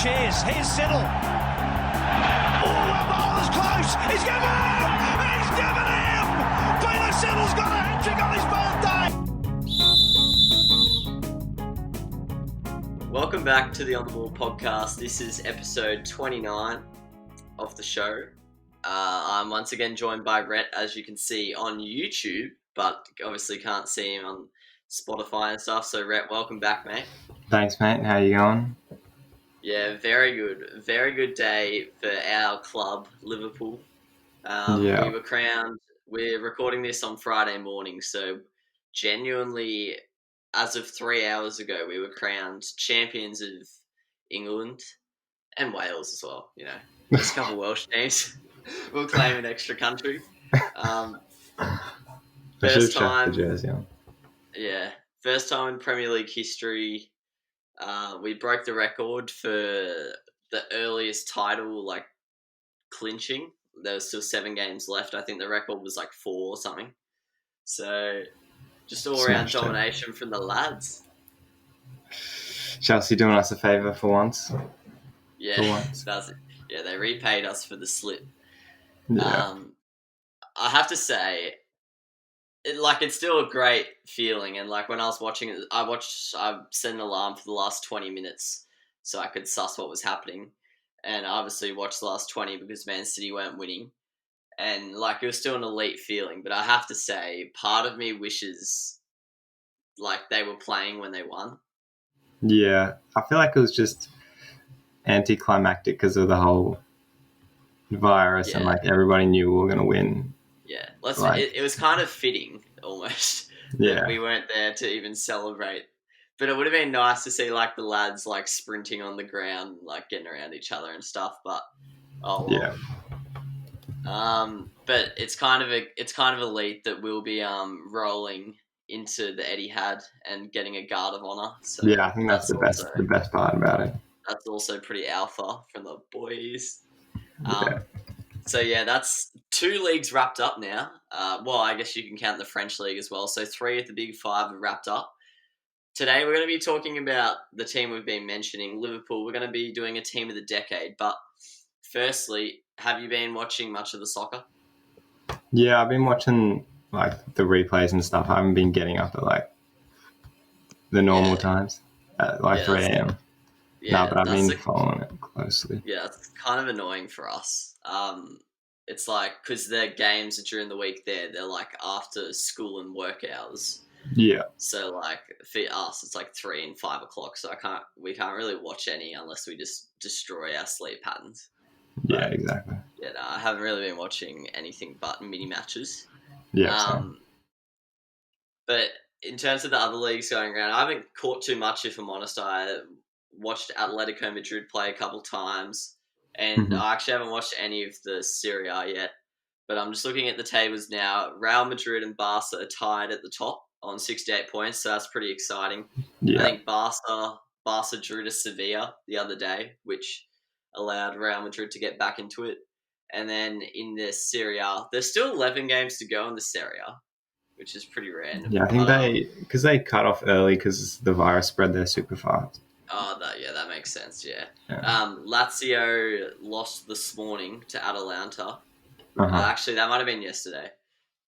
cheers. Here's Siddle. Oh, that ball is close. He's given him. He's given him. Peter Siddle's got a hat-trick on his birthday. Welcome back to the On The Ball podcast. This is episode 29 of the show. I'm once again joined by Rhett, as you can see on YouTube, but obviously can't see him on Spotify and stuff. So Rhett, welcome back, mate. Thanks, mate. How you going? Yeah, very good. Very good day for our club, Liverpool. Yeah. We were crowned. We're recording this on Friday morning, so genuinely, as of 3 hours ago, we were crowned champions of England and Wales as well. You know, there's a couple of Welsh teams. We'll claim an extra country. First time. The jersey on. Yeah, first time in Premier League history. We broke the record for the earliest title, clinching. There was still 7 games left. I think the record was 4 or something. So, just all-round domination from the lads. Chelsea doing us a favour for once. Yeah, for once. That's it. Yeah, they repaid us for the slip. Yeah. I have to say, it's still a great feeling. And when I was watching it, I set an alarm for the last 20 minutes so I could suss what was happening. And I obviously watched the last 20 because Man City weren't winning. And it was still an elite feeling. But I have to say, part of me wishes they were playing when they won. Yeah. I feel like it was just anticlimactic because of the whole virus and everybody knew we were going to win. Yeah, it was kind of fitting almost. Yeah, we weren't there to even celebrate, but it would have been nice to see the lads sprinting on the ground, getting around each other and stuff. But yeah. But it's kind of elite that we'll be rolling into the Etihad and getting a guard of honour. So yeah, I think that's the best part about it. That's also pretty alpha from the boys. Yeah. So yeah, that's 2 leagues wrapped up now. Well, I guess you can count the French league as well. So 3 of the big 5 are wrapped up. Today we're going to be talking about the team we've been mentioning, Liverpool. We're going to be doing a team of the decade. But firstly, have you been watching much of the soccer? Yeah, I've been watching the replays and stuff. I haven't been getting up at the normal times at 3 a.m. Yeah, no, but I've been following it closely. Yeah, it's kind of annoying for us. It's because their games are during the week they're after school and work hours. Yeah. So for us, it's 3 and 5 o'clock. So we can't really watch any unless we just destroy our sleep patterns. Yeah, exactly. Yeah, no, I haven't really been watching anything but mini matches. Yeah. But in terms of the other leagues going around, I haven't caught too much, if I'm honest. I watched Atletico Madrid play a couple times, and I actually haven't watched any of the Serie A yet. But I'm just looking at the tables now. Real Madrid and Barca are tied at the top on 68 points, so that's pretty exciting. Yeah. I think Barca drew to Sevilla the other day, which allowed Real Madrid to get back into it. And then in the Serie A, there's still 11 games to go in the Serie A, which is pretty random. Yeah, I think because they cut off early because the virus spread there super fast. Oh, that makes sense, yeah. Lazio lost this morning to Atalanta. Actually, that might have been yesterday,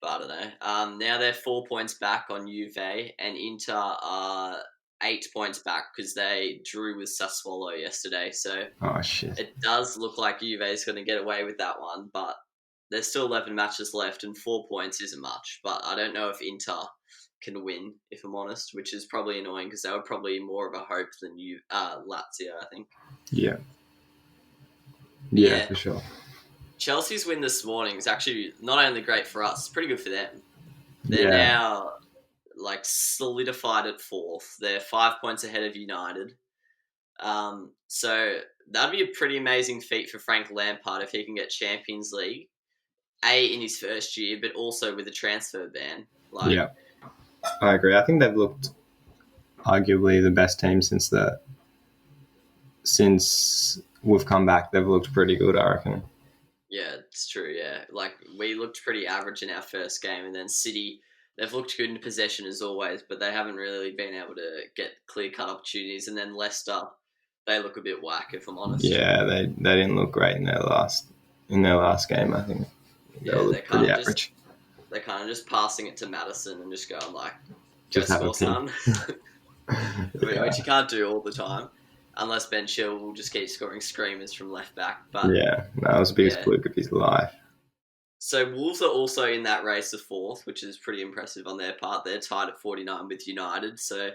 but I don't know. Now they're 4 points back on Juve, and Inter are 8 points back because they drew with Sassuolo yesterday. So shit. It does look like Juve is going to get away with that one, but there's still 11 matches left, and 4 points isn't much. But I don't know if Inter can win, if I'm honest, which is probably annoying because they were probably more of a hope than Lazio, I think. Yeah. Yeah, for sure. Chelsea's win this morning is actually not only great for us, it's pretty good for them. They're now solidified at 4th. They're 5 points ahead of United. So that'd be a pretty amazing feat for Frank Lampard if he can get Champions League, in his first year, but also with a transfer ban. Yeah, I agree. I think they've looked arguably the best team since we've come back. They've looked pretty good, I reckon. Yeah, it's true, yeah. We looked pretty average in our first game, and then City, they've looked good in possession as always, but they haven't really been able to get clear-cut opportunities. And then Leicester, they look a bit whack, if I'm honest. Yeah, they didn't look great in their last game. I think they looked pretty average. They're kind of just passing it to Madison and just going like, "Go Just have score, a pin. son," Yeah. which you can't do all the time, unless Ben Chilwell will just keep scoring screamers from left back. But Yeah, that was the biggest fluke of his life. So Wolves are also in that race of fourth, which is pretty impressive on their part. They're tied at 49 with United, so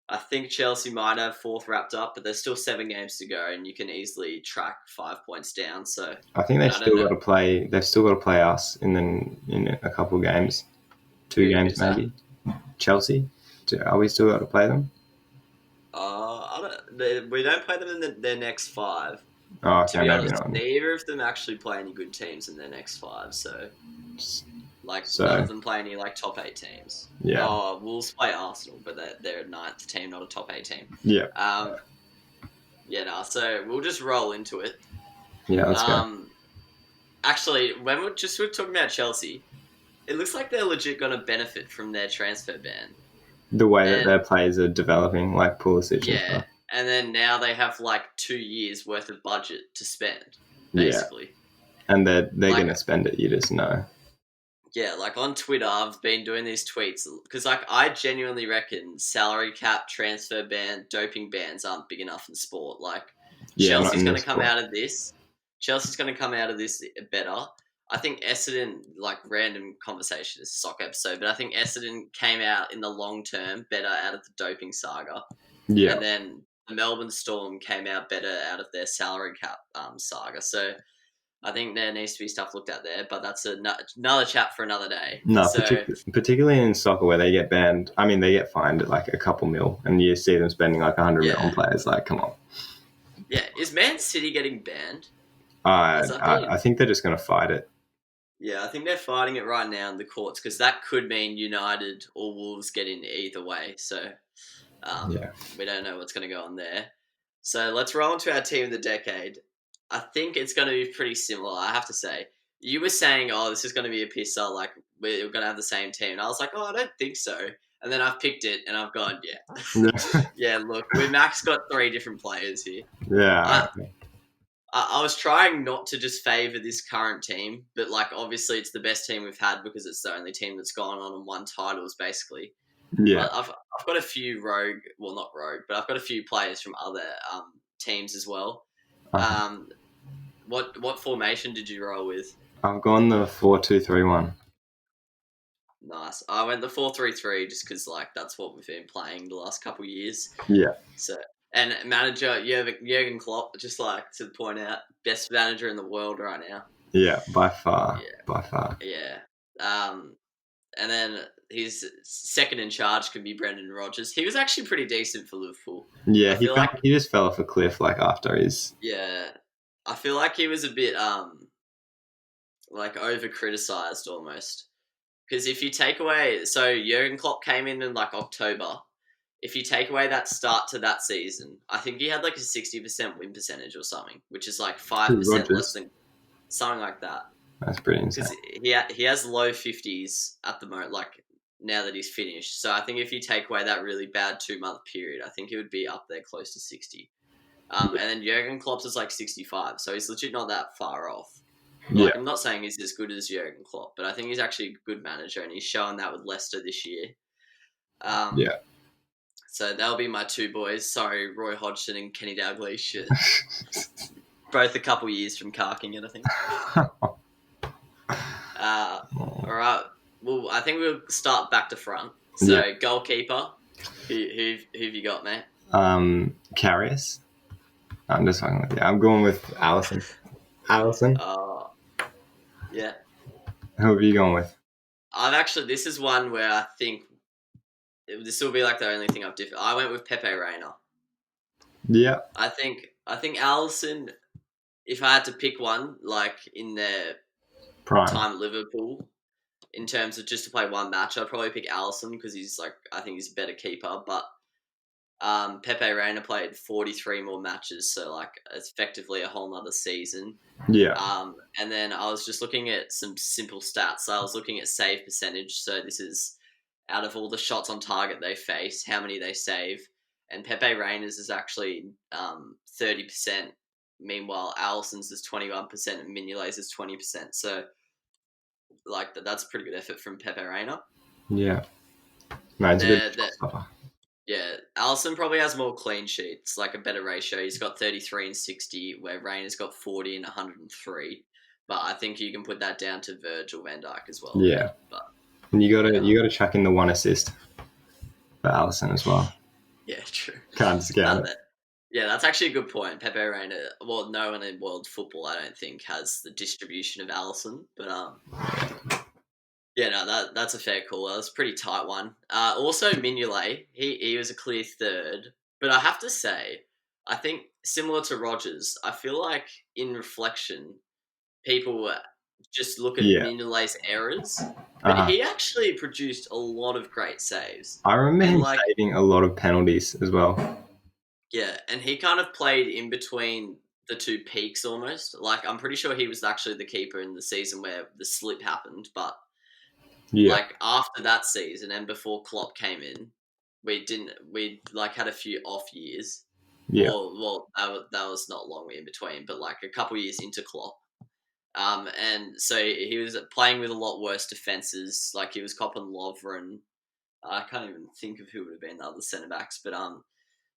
I think Chelsea might have fourth wrapped up, but there's still 7 games to go, and you can easily track 5 points down. So I think they've still got to play. They've still got to play us in a couple of games, 2 games maybe. Chelsea, are we still got to play them? We don't play them in their next 5. Oh, okay, to be maybe honest, not. neither of them actually play any good teams in their next 5. So none of them play any top 8 teams. Yeah. Oh, Wolves play Arsenal, but they're a 9th team, not a top 8 team. Yeah. So we'll just roll into it. Yeah, let's go. Actually, when we're talking about Chelsea, it looks like they're legit going to benefit from their transfer ban. The way that their players are developing, like Pulisic and stuff. And then now they have 2 years worth of budget to spend, basically. Yeah. And they're going to spend it, you just know. Yeah, on Twitter, I've been doing these tweets because, I genuinely reckon salary cap, transfer ban, doping bans aren't big enough in sport. Chelsea's going to come out of this. Chelsea's going to come out of this better. I think Essendon, random conversation, is a soccer episode, but I think Essendon came out in the long term better out of the doping saga. Yeah. And then the Melbourne Storm came out better out of their salary cap saga. So I think there needs to be stuff looked at there, but that's another chat for another day. No, particularly in soccer where they get banned. I mean, they get fined at a couple mil, and you see them spending 100 mil on players. Come on. Yeah, is Man City getting banned? I think they're just going to fight it. Yeah, I think they're fighting it right now in the courts because that could mean United or Wolves get in either way. So we don't know what's going to go on there. So let's roll into our team of the decade. I think it's going to be pretty similar, I have to say. You were saying, this is going to be a pisser, we're going to have the same team. And I was like, I don't think so. And then I've picked it, and I've gone, yeah. Yeah, look, Mac's got 3 different players here. Yeah. I was trying not to just favour this current team, but, obviously it's the best team we've had because it's the only team that's gone on and won titles, basically. Yeah. But I've got a few but I've got a few players from other teams as well. What formation did you roll with? I've gone the 4-2-3-1. Nice. I went the 4-3-3 just because that's what we've been playing the last couple of years. Yeah. So manager Jurgen Klopp, just to point out, best manager in the world right now. Yeah, by far. By far. Yeah. And then his second in charge could be Brendan Rodgers. He was actually pretty decent for Liverpool. Yeah, he just fell off a cliff after his. Yeah, I feel like he was a bit over criticised almost. Because if you take away, so Jurgen Klopp came in October. If you take away that start to that season, I think he had a 60% win percentage or something, which is 5% less than something like that. That's pretty insane. Because he has low 50s at the moment, now that he's finished. So I think if you take away that really bad 2-month period, I think he would be up there close to 60. And then Jurgen Klopp's is 65, so he's legit not that far off. I'm not saying he's as good as Jurgen Klopp, but I think he's actually a good manager, and he's shown that with Leicester this year. So that'll be my 2 boys. Sorry, Roy Hodgson and Kenny Dalglish. Both a couple years from carking it, I think. All right. Well, I think we'll start back to front. So goalkeeper, who've you got, mate? Karius. I'm just fucking with you. I'm going with Alisson. Alisson? Yeah. Who have you gone with? This is one where I think this will be the only thing I've different. I went with Pepe Reina. Yeah. I think Alisson, if I had to pick one, in their prime time at Liverpool, in terms of just to play one match, I'd probably pick Alisson because he's I think he's a better keeper. But Pepe Reina played 43 more matches, so it's effectively a whole nother season. Yeah. And then I was just looking at some simple stats. So I was looking at save percentage. So this is out of all the shots on target they face, how many they save. and Pepe Reina's is actually 30%. Meanwhile, Allison's is 21% and Mignolet's is 20%. So, like, that's a pretty good effort from Pepe Reina. Yeah. No, it's a bit yeah, Allison probably has more clean sheets, like a better ratio. He's got 33 and 60, where Reina's got 40 and 103. But I think you can put that down to Virgil van Dijk as well. Yeah. But and you gotta chuck in the 1 assist for Allison as well. Yeah, true. Can't discount it. Yeah, that's actually a good point. Pepe Reina, well, no one in world football, I don't think, has the distribution of Allison. But yeah, no, that's a fair call. That was a pretty tight one. Also, Mignolet, he was a clear third. But I have to say, I think similar to Rodgers, I feel like in reflection, people just look at Mignolet's errors. But he actually produced a lot of great saves. I remember him saving a lot of penalties as well. Yeah, and he kind of played in between the two peaks almost. Like, I'm pretty sure he was actually the keeper in the season where the slip happened, but like after that season and before Klopp came in, we like had a few off years. Yeah. Well, that was not long in between, but like a couple years into Klopp. And so he was playing with a lot worse defenses. Like, he was copping Lovren. I can't even think of who would have been the other centre backs, but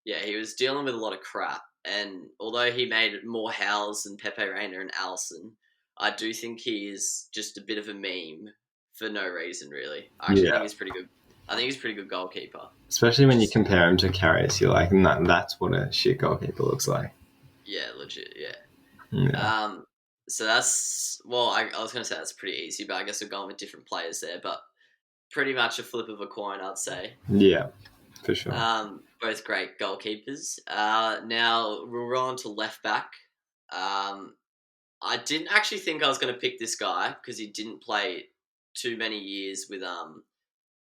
yeah, he was dealing with a lot of crap. And although he made more howls than Pepe Reina and Allison, I do think he is just a bit of a meme for no reason, really. I actually think he's pretty good. I think he's a pretty good goalkeeper. Especially when you compare him to Karius, you're like, nah, that's what a shit goalkeeper looks like. Yeah, legit, yeah. So that's, well, I was going to say that's pretty easy, but I guess we're going with different players there. But pretty much a flip of a coin, I'd say. Yeah, for sure. Both great goalkeepers. Now we'll roll on to left back. I didn't actually think I was going to pick this guy because he didn't play too many years with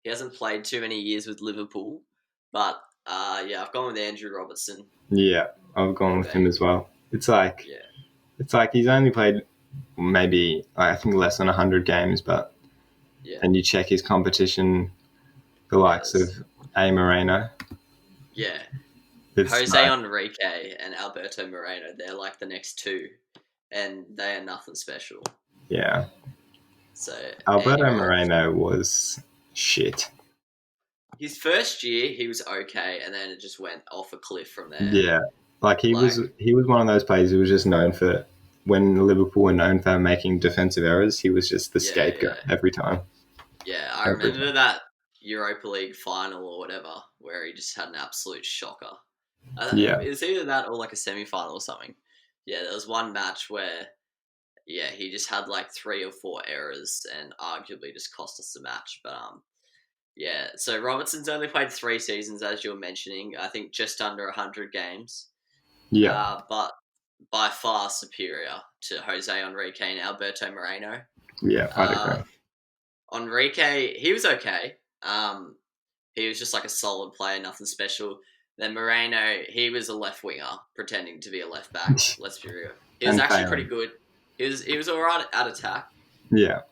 he hasn't played too many years with Liverpool. But yeah, I've gone with Andrew Robertson. Yeah, I've gone with him as well. It's like he's only played maybe I think less than 100 games, but and you check his competition, the likes of A. Moreno. Yeah. Jose Enrique and Alberto Moreno, they're like the next two, and they are nothing special. Yeah. So Alberto Moreno was shit. His first year, he was okay, and then it just went off a cliff from there. Yeah. Like, he was one of those players who was just known for, when Liverpool were known for making defensive errors, he was just the scapegoat every time. Yeah, I remember that Europa League final or whatever, where he just had an absolute shocker. It was either that or like a semi-final or something. Yeah, there was one match where, he just had like 3 or 4 errors and arguably just cost us the match. But yeah, so Robertson's only played 3 seasons, as you were mentioning. I think just under 100 games. Yeah. But by far superior to Jose Enrique and Alberto Moreno. Yeah, I'd agree. Enrique, he was okay. He was just like a solid player, nothing special. Then Moreno, he was a left winger pretending to be a left back. Let's be real. He was actually pretty good. He was alright at attack. Yeah,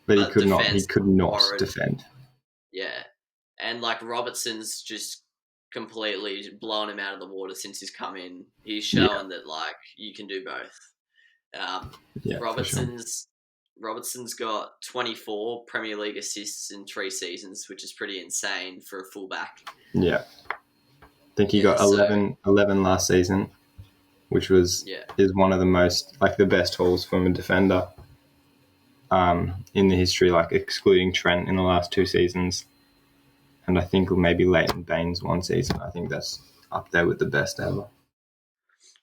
but he could not defend. Yeah, and like Robertson's just completely blown him out of the water since he's come in. He's shown that like you can do both. Robertson's got 24 Premier League assists in 3 seasons, which is pretty insane for a fullback. Yeah. I think he got 11 last season, which is one of the most, like, the best hauls from a defender in the history, like excluding Trent in the last 2 seasons. And I think maybe Leighton Baines 1 season. I think that's up there with the best ever.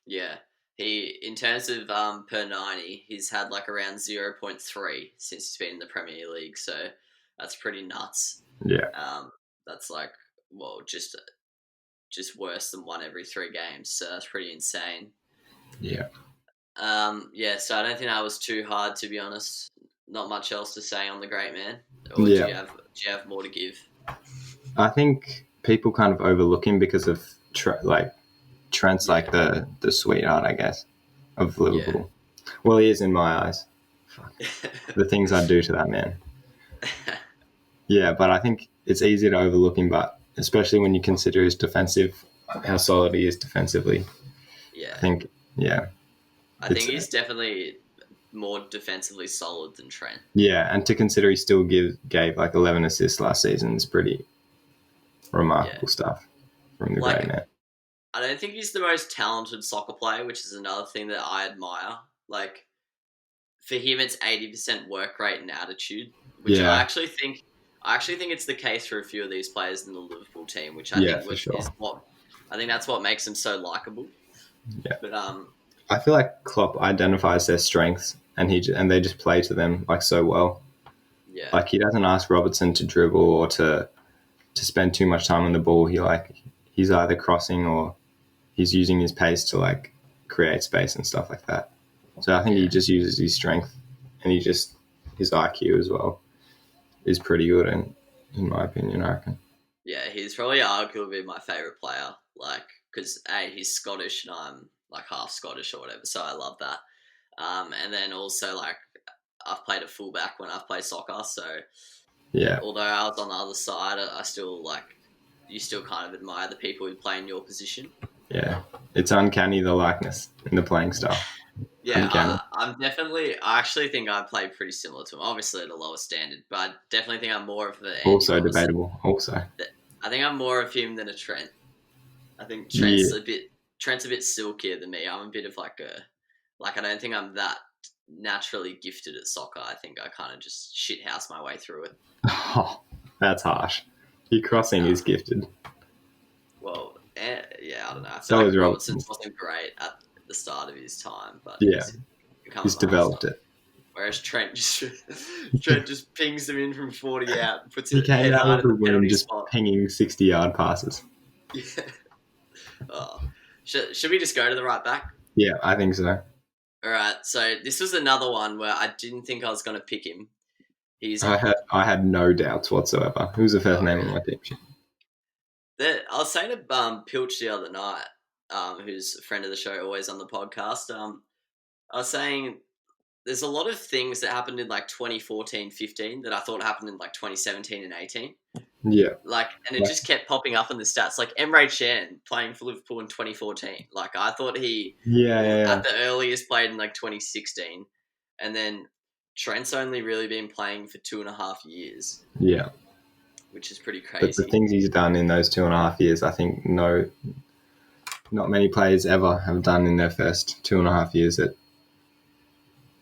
Yeah. He, in terms of per 90, he's had like around 0.3 since he's been in the Premier League. So that's pretty nuts. Yeah. That's like, well, just worse than 1 every 3 games. So that's pretty insane. Yeah. Yeah, so I don't think that was too hard, to be honest. Not much else to say on the great man. Or do you have more to give? I think people kind of overlook him because of Trent's like the sweetheart, I guess, of Liverpool. Yeah. Well, he is in my eyes. The things I do to that man. Yeah, but I think it's easy to overlook him, but especially when you consider his defensive how solid he is defensively. Yeah. I think he's definitely more defensively solid than Trent. Yeah, and to consider he still gave like 11 assists last season is pretty remarkable stuff from the great man. I don't think he's the most talented soccer player, which is another thing that I admire. Like, for him, it's 80% work rate and attitude, which I actually think it's the case for a few of these players in the Liverpool team, which I think is what I think that's what makes them so likable. Yeah, but I feel like Klopp identifies their strengths and they just play to them like so well. Yeah, like he doesn't ask Robertson to dribble or to spend too much time on the ball. He's either crossing or he's using his pace to like create space and stuff like that. So I think he just uses his strength, and his IQ as well is pretty good, in my opinion, I reckon. Yeah, he's probably arguably my favourite player, like, because he's Scottish and I'm like half Scottish or whatever, so I love that. And then also, like, I've played a fullback when I've played soccer, so yeah. Although I was on the other side, I still you still kind of admire the people who play in your position. Yeah, it's uncanny, the likeness in the playing style. Yeah, I actually think I play pretty similar to him. Obviously at a lower standard, but I definitely think I'm more of the Andy Also Robertson. Debatable. Also, I think I'm more of him than a Trent. I think Trent's a bit silkier than me. I'm a bit of I don't think I'm that naturally gifted at soccer. I think I kind of just shithouse my way through it. Oh, that's harsh. Your crossing is gifted. Well, I don't know. I feel like Robertson wasn't great at the start of his time, but he's developed it. Whereas Trent just pings them in from 40 out, puts it head hard in the penalty just spot, pinging 60-yard passes. Yeah. Oh. Should we just go to the right back? Yeah, I think so. All right. So this was another one where I didn't think I was going to pick him. I had no doubts whatsoever. Who's the first name on my team sheet? I was saying to Pilch the other night, who's a friend of the show, always on the podcast. I was saying there's a lot of things that happened in like 2014, 15 that I thought happened in like 2017 and 18. Yeah. And it just kept popping up in the stats. Like Emre Can playing for Liverpool in 2014. Like I thought he at the earliest played in like 2016, and then Trent's only really been playing for 2.5 years. Yeah. Which is pretty crazy. But the things he's done in those 2.5 years, I think not many players ever have done in their first 2.5 years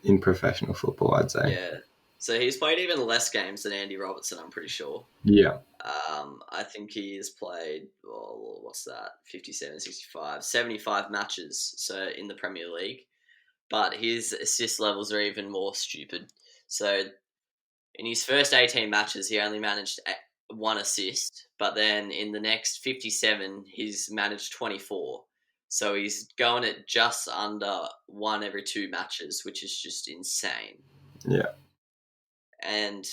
in professional football, I'd say. Yeah. So he's played even less games than Andy Robertson, I'm pretty sure. Yeah. I think he has played, 57, 65, 75 matches so in the Premier League. But his assist levels are even more stupid. So in his first 18 matches, he only managed 1 assist. But then in the next 57, he's managed 24. So he's going at just under 1 every 2 matches, which is just insane. Yeah. And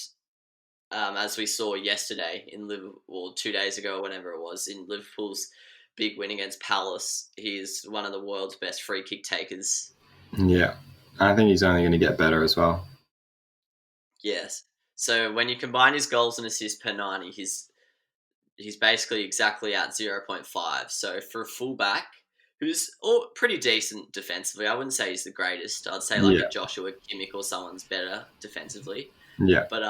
as we saw yesterday in Liverpool, 2 days ago, or whenever it was, in Liverpool's big win against Palace, he's one of the world's best free kick takers. Yeah. I think he's only going to get better as well. Yes. So when you combine his goals and assists per 90, he's basically exactly at 0.5. So for a fullback who's pretty decent defensively, I wouldn't say he's the greatest. I'd say a Joshua Kimmich or someone's better defensively. Yeah. But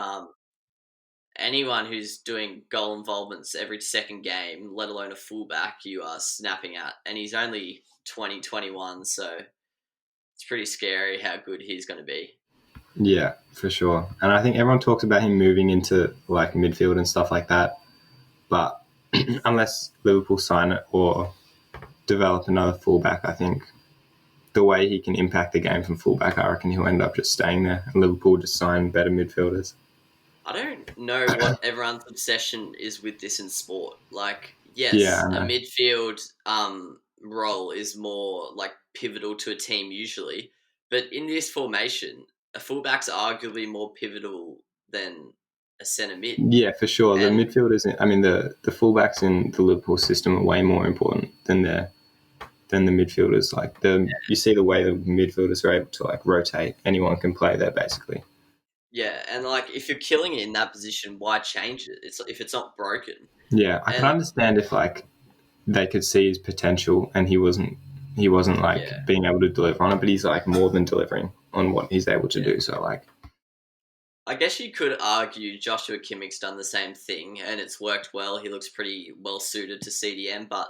anyone who's doing goal involvements every second game, let alone a fullback, you are snapping at. And he's only 21, so it's pretty scary how good he's going to be. Yeah, for sure. And I think everyone talks about him moving into like midfield and stuff like that. But unless Liverpool sign it or develop another fullback, I think the way he can impact the game from fullback, I reckon he'll end up just staying there and Liverpool just sign better midfielders. I don't know what everyone's obsession is with this in sport. Like, yes, a midfield role is more like pivotal to a team usually. But in this formation, a fullback's arguably more pivotal than a centre mid. Yeah, for sure. The midfielders, the fullbacks in the Liverpool system are way more important than the midfielders. Like you see the way the midfielders are able to like rotate. Anyone can play there basically. Yeah, and like if you're killing it in that position, why change it? If it's not broken. Yeah, I can understand if like they could see his potential, and he wasn't like being able to deliver on it, but he's like more than delivering on what he's able to do. So like, I guess you could argue Joshua Kimmich's done the same thing, and it's worked well. He looks pretty well suited to CDM, but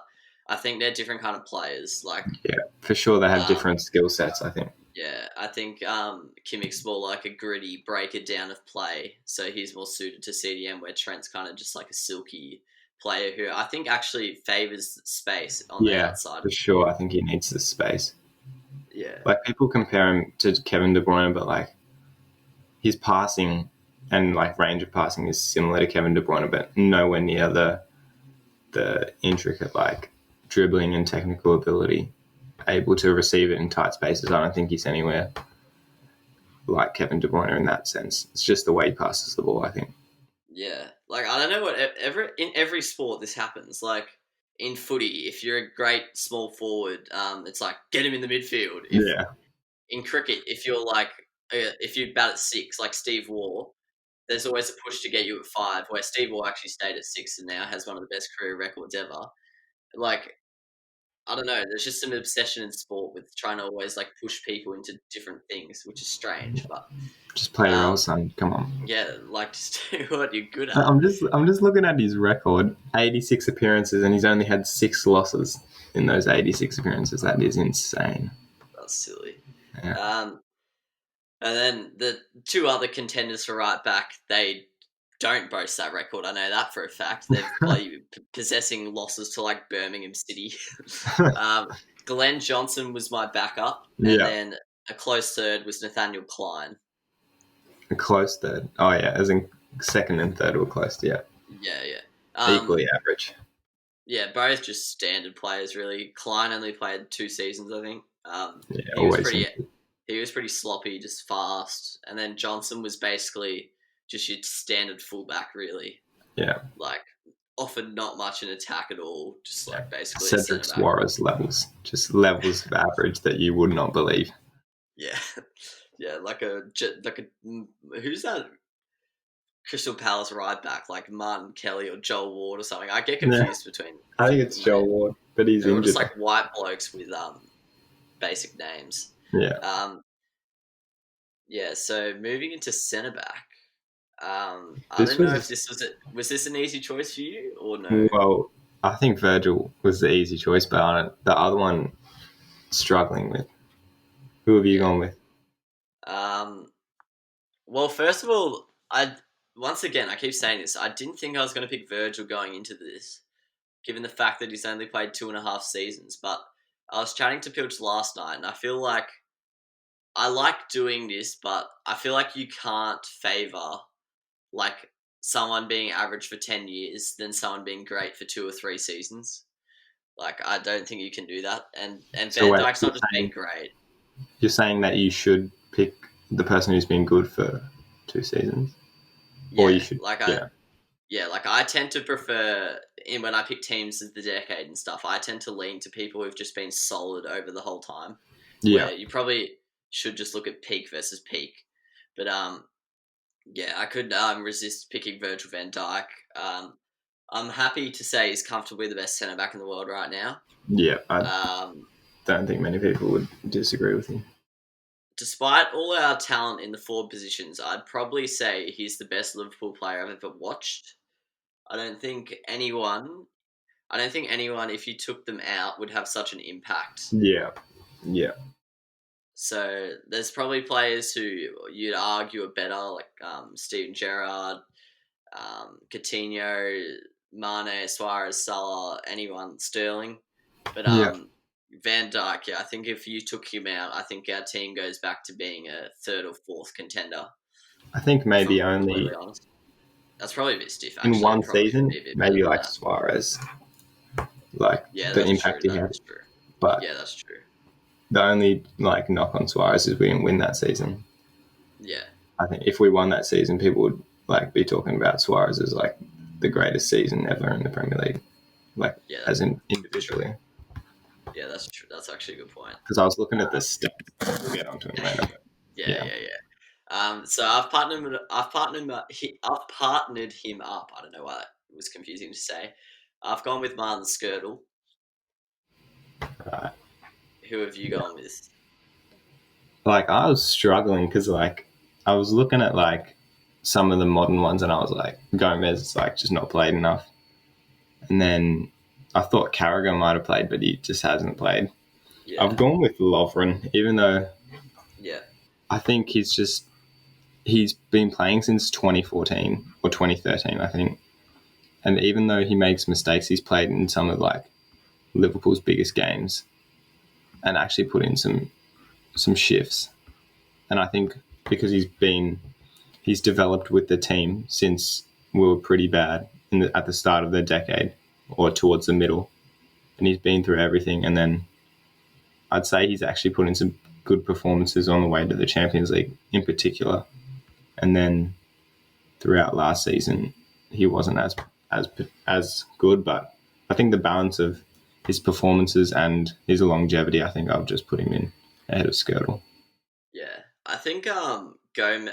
I think they're different kind of players. Like, yeah, for sure, they have different skill sets, I think. Yeah, I think Kimmich's more like a gritty breaker down of play, so he's more suited to CDM, where Trent's kind of just like a silky player who I think actually favours space on the outside. For sure, I think he needs the space. Yeah. Like, people compare him to Kevin De Bruyne, but like, his passing and like range of passing is similar to Kevin De Bruyne, but nowhere near the intricate like dribbling and technical ability, able to receive it in tight spaces. I don't think he's anywhere like Kevin De Bruyne in that sense. It's just the way he passes the ball, I think. Yeah, like I don't know what in every sport this happens. Like in footy, if you're a great small forward, it's like get him in the midfield. In cricket, if you're like if you bat at 6, like Steve Waugh, there's always a push to get you at 5. Where Steve Waugh actually stayed at 6 and now has one of the best career records ever. Like, I don't know. There's just an obsession in sport with trying to always like push people into different things, which is strange. But just play your role, son. Come on. Yeah, like just do what you're good at. I'm just looking at his record: 86 appearances, and he's only had 6 losses in those 86 appearances. That is insane. That's silly. Yeah. And then the 2 other contenders for right back, they don't boast that record. I know that for a fact. They're probably possessing losses to like Birmingham City. Glenn Johnson was my backup, and then a close third was Nathaniel Klein. A close third? Oh yeah, as in second and third were close. Yeah. Equally average. Yeah, both just standard players really. Klein only played 2 seasons, I think. He was pretty sloppy, just fast. And then Johnson was basically just your standard fullback, really. Yeah. Like, offered not much in attack at all. Just like basically Cedric Suarez levels. Just levels of average that you would not believe. Yeah. Yeah, who's that Crystal Palace right back? Like Martin Kelly or Joel Ward or something. I get confused between. I think it's Joel Ward, but he's injured. Just like white blokes with basic names. Yeah. So moving into centre back, I don't know if this was this an easy choice for you or no? Well, I think Virgil was the easy choice, but the other one struggling with. Who have you gone with? Well, first of all, I keep saying this. I didn't think I was going to pick Virgil going into this, given the fact that he's only played 2.5 seasons. But I was chatting to Pilch last night, and I feel like I like doing this, but I feel like you can't favour like someone being average for 10 years than someone being great for 2 or 3 seasons. Like, I don't think you can do that. And so Van Dijk's not just being great. You're saying that you should pick the person who's been good for 2 seasons? Yeah, or you should, I tend to prefer, when I pick teams of the decade and stuff, I tend to lean to people who've just been solid over the whole time. Yeah. You probably should just look at peak versus peak. But, I could resist picking Virgil van Dijk. I'm happy to say he's comfortably the best centre-back in the world right now. Yeah, I don't think many people would disagree with him. Despite all our talent in the forward positions, I'd probably say he's the best Liverpool player I've ever watched. I don't think anyone, if you took them out, would have such an impact. Yeah. So there's probably players who you'd argue are better, like Steven Gerrard, Coutinho, Mane, Suarez, Salah, anyone, Sterling. But Van Dijk, I think if you took him out, I think our team goes back to being a 3rd or 4th contender. I think maybe only... That's probably a bit stiff, actually. In one season, maybe like Suarez. Like, the impact he had. That's true. But yeah, that's true. The only knock on Suarez is we didn't win that season. Yeah. I think if we won that season, people would be talking about Suarez as the greatest season ever in the Premier League. As in individually. Yeah, that's true. That's actually a good point. Because I was looking at this stats. We'll get onto it later. Yeah. So I've partnered him up. I don't know why that was confusing to say. I've gone with Martin Skirtle. Right. Who have you gone with? Like, I was struggling because, like, I was looking at, like, some of the modern ones and I was like, Gomez is, like, just not played enough. And then I thought Carragher might have played, but he just hasn't played. Yeah. I've gone with Lovren, even though I think he's been playing since 2014 or 2013, I think. And even though he makes mistakes, he's played in some of, like, Liverpool's biggest games and actually put in some shifts. And I think because he's developed with the team since we were pretty bad at the start of the decade or towards the middle, and he's been through everything. And then I'd say he's actually put in some good performances on the way to the Champions League in particular. And then throughout last season, he wasn't as good, but I think the balance of his performances and his longevity, I think I'll just put him in ahead of Skirtle. Yeah, I think Gomez,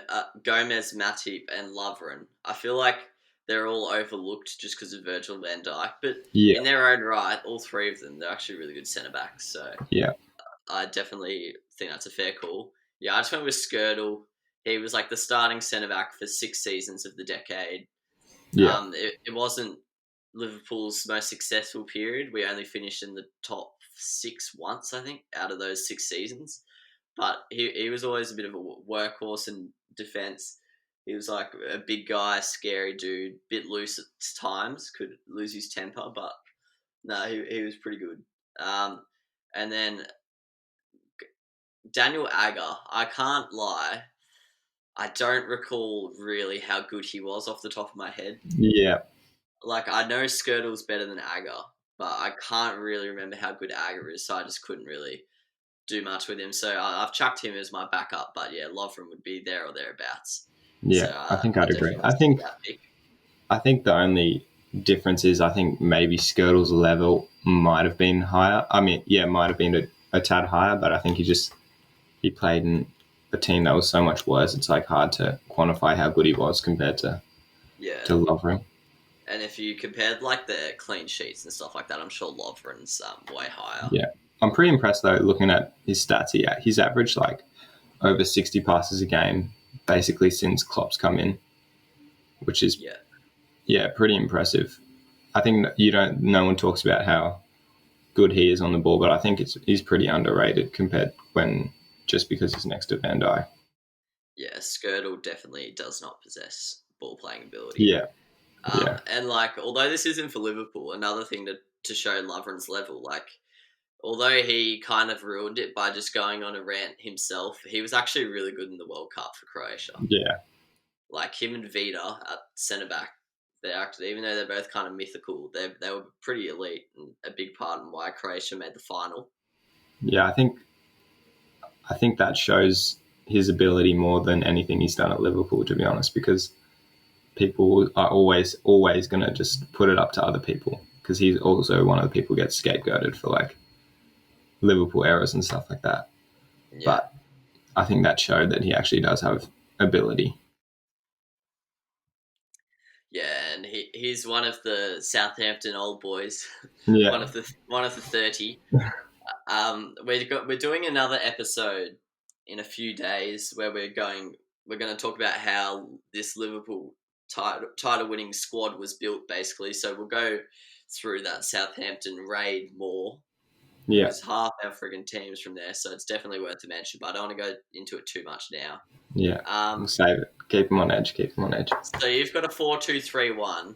Matip, and Lovren, I feel like they're all overlooked just because of Virgil van Dijk, but in their own right, all three of them, they're actually really good centre backs. So yeah, I definitely think that's a fair call. Yeah, I just went with Skirtle. He was like the starting centre back for 6 seasons of the decade. Yeah, it wasn't Liverpool's most successful period. We only finished in the top 6 once, I think, out of those 6 seasons. But he was always a bit of a workhorse in defence. He was like a big guy, scary dude, bit loose at times, could lose his temper, but no, he was pretty good. And then Daniel Agger, I can't lie, I don't recall really how good he was off the top of my head. Yeah. Like, I know Skirtle's better than Agger, but I can't really remember how good Agger is, so I just couldn't really do much with him. So I've chucked him as my backup, but yeah, Lovren would be there or thereabouts. Yeah, so, I think I'd agree. I think the only difference is I think maybe Skirtle's level might have been higher. I mean, yeah, it might have been a tad higher, but I think he played in a team that was so much worse. It's like hard to quantify how good he was compared to Lovren. And if you compared like the clean sheets and stuff like that, I'm sure Lovren's way higher. Yeah, I'm pretty impressed though looking at his stats. He's averaged like over 60 passes a game basically since Klopp's come in, which is pretty impressive. I think no one talks about how good he is on the ball, but I think he's pretty underrated compared just because he's next to Van Dijk. Yeah, Skirtle definitely does not possess ball playing ability. Yeah. And like, although this isn't for Liverpool, another thing to show Lovren's level, like, although he kind of ruined it by just going on a rant himself, he was actually really good in the World Cup for Croatia. Yeah. Like him and Vida at centre back, they actually, even though they're both kind of mythical, they were pretty elite and a big part in why Croatia made the final. Yeah, I think that shows his ability more than anything he's done at Liverpool, to be honest, because people are always going to just put it up to other people because he's also one of the people who gets scapegoated for like Liverpool errors and stuff like that. Yeah. But I think that showed that he actually does have ability. Yeah, and he's one of the Southampton old boys. Yeah. one of the 30. We're doing another episode in a few days where we're going to talk about how this Liverpool title winning squad was built, basically. So we'll go through that Southampton raid more. Yeah. There's half our friggin' teams from there, so it's definitely worth a mention, but I don't want to go into it too much now. Yeah. We'll save it. Keep them on edge. So you've got a 4-2-3-1.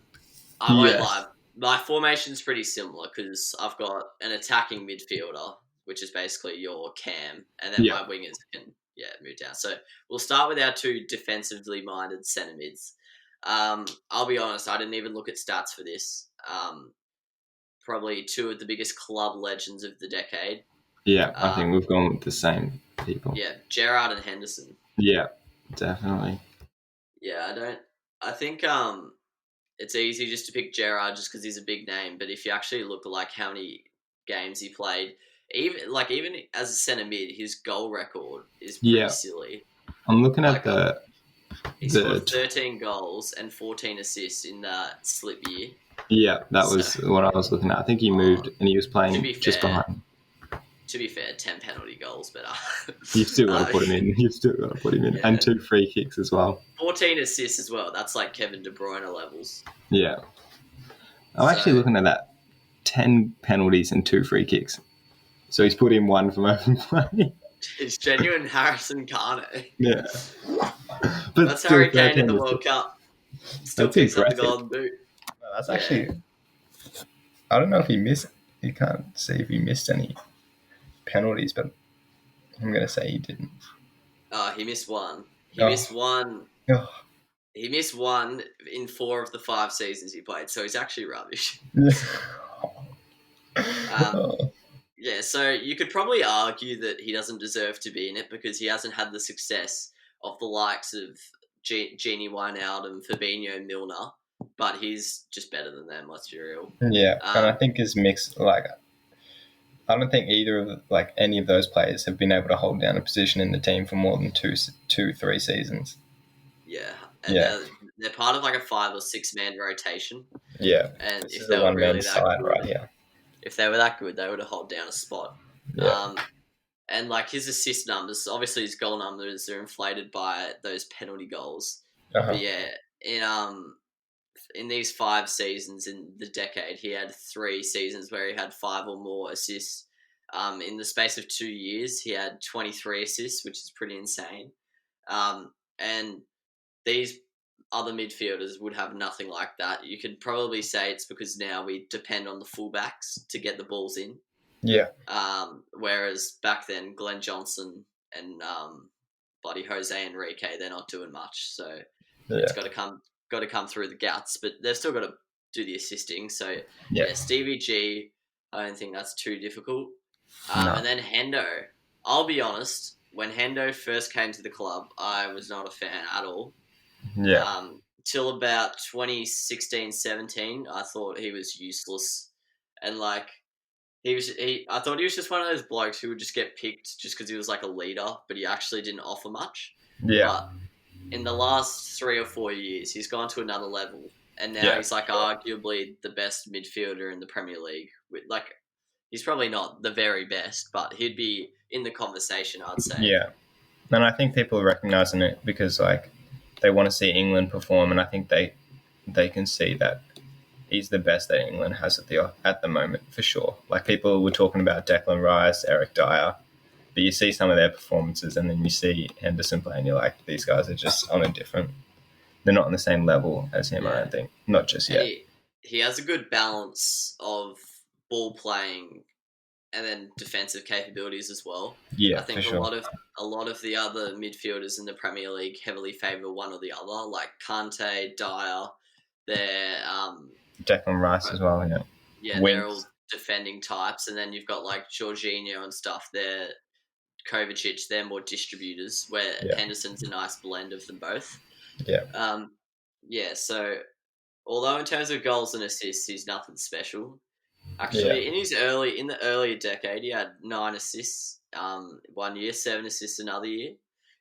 I won't lie. My formation's pretty similar because I've got an attacking midfielder, which is basically your cam, and then my wingers can move down. So we'll start with our 2 defensively minded centre mids. I'll be honest, I didn't even look at stats for this. Probably 2 of the biggest club legends of the decade. Yeah, I think we've gone with the same people. Yeah, Gerrard and Henderson. Yeah, definitely. Yeah, I think it's easy just to pick Gerrard just because he's a big name, but if you actually look at like how many games he played, even as a centre mid, his goal record is pretty silly. I'm looking at he scored 13 goals and 14 assists in that slip year. Yeah, that was what I was looking at. I think he moved and he was playing just behind to be fair, 10 penalty goals, but You've still got to put him in. Yeah. And 2 free kicks as well. 14 assists as well. That's like Kevin De Bruyne levels. Yeah. I'm actually looking at that. 10 penalties and 2 free kicks. So he's put in 1 from open play. It's genuine Harrison Kane. Yeah. But that's Harry Kane in the World Cup. Still picks up the golden boot. Well, that's actually... I don't know if he missed... You can't see if he missed any penalties, but I'm going to say he didn't. He missed 1. He missed 1. Oh. He missed 1 in 4 of the 5 seasons he played, so he's actually rubbish. Yeah, so you could probably argue that he doesn't deserve to be in it because he hasn't had the success of the likes of Gini Wijnaldum, Fabinho, Milner, but he's just better than them, let's be real. Yeah, and I think his mix, like, I don't think either of, like, any of those players have been able to hold down a position in the team for more than 3 seasons. Yeah, and they're part of like a 5 or 6 man rotation. Yeah, and this if is they a were one-man really that side good, right here. If they were that good, they would have held down a spot. Yeah. And like his assist numbers, obviously his goal numbers are inflated by those penalty goals. But yeah, in these 5 seasons in the decade, he had 3 seasons where he had 5 or more assists. In the space of 2 years, he had 23 assists, which is pretty insane. And these other midfielders would have nothing like that. You could probably say it's because now we depend on the fullbacks to get the balls in. Yeah. Whereas back then, Glenn Johnson and bloody Jose Enrique, they're not doing much. So it's got to come through the guts, but they've still got to do the assisting. So Stevie G, I don't think that's too difficult. No. And then Hendo. I'll be honest, when Hendo first came to the club, I was not a fan at all. Yeah. Till about 2016-17, I thought he was useless. And like, I thought he was just one of those blokes who would just get picked just because he was like a leader, but he actually didn't offer much. Yeah. But in the last 3 or 4 years, he's gone to another level. And now he's like arguably the best midfielder in the Premier League. Like, he's probably not the very best, but he'd be in the conversation, I'd say. Yeah. And I think people are recognising it because, like, they want to see England perform, and I think they can see that he's the best that England has at the moment, for sure. Like, people were talking about Declan Rice, Eric Dyer, but you see some of their performances, and then you see Henderson play, and you're like, these guys are just on a different... They're not on the same level as him, I don't think. Not just yet. He has a good balance of ball playing and then defensive capabilities as well. Yeah, I think for sure. a lot of the other midfielders in the Premier League heavily favour one or the other, like Kante, Dyer. They're Declan Rice as well. Yeah. Yeah, they're all defending types, and then you've got like Jorginho and stuff. They're Kovacic. They're more distributors. Where Henderson's a nice blend of them both. Yeah. So although in terms of goals and assists, he's nothing special. Actually, in the earlier decade, he had 9 assists 1 year, 7 assists another year.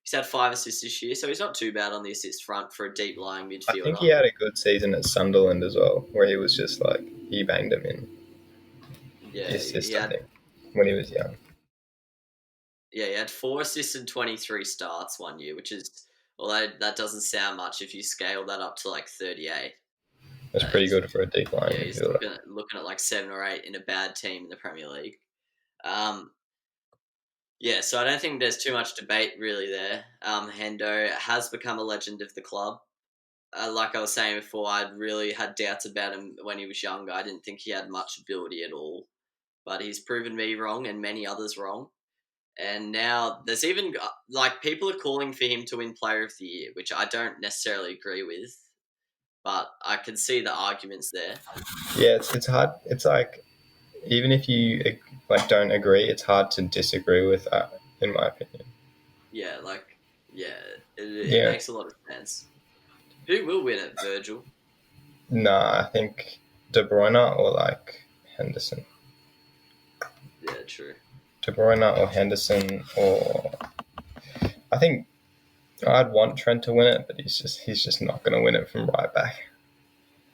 He's had 5 assists this year, so he's not too bad on the assist front for a deep lying midfielder. I think he had a good season at Sunderland as well, where he was just like he banged him in. Yeah, assist, I think, when he was young. Yeah, he had 4 assists and 23 starts 1 year, which is, although that doesn't sound much if you scale that up to like 38. That's pretty good for a deep line. Yeah, he's looking at like 7 or 8 in a bad team in the Premier League. So I don't think there's too much debate really there. Hendo has become a legend of the club. Like I was saying before, I really had doubts about him when he was younger. I didn't think he had much ability at all. But he's proven me wrong and many others wrong. And now there's even, like, people are calling for him to win Player of the Year, which I don't necessarily agree with. But I can see the arguments there. Yeah, it's hard. It's like, even if you like don't agree, it's hard to disagree with that, in my opinion. Yeah, it makes a lot of sense. Who will win it, Virgil? Nah, I think De Bruyne or like Henderson. Yeah, true. De Bruyne or Henderson, or I think I'd want Trent to win it, but he's just not going to win it from right back.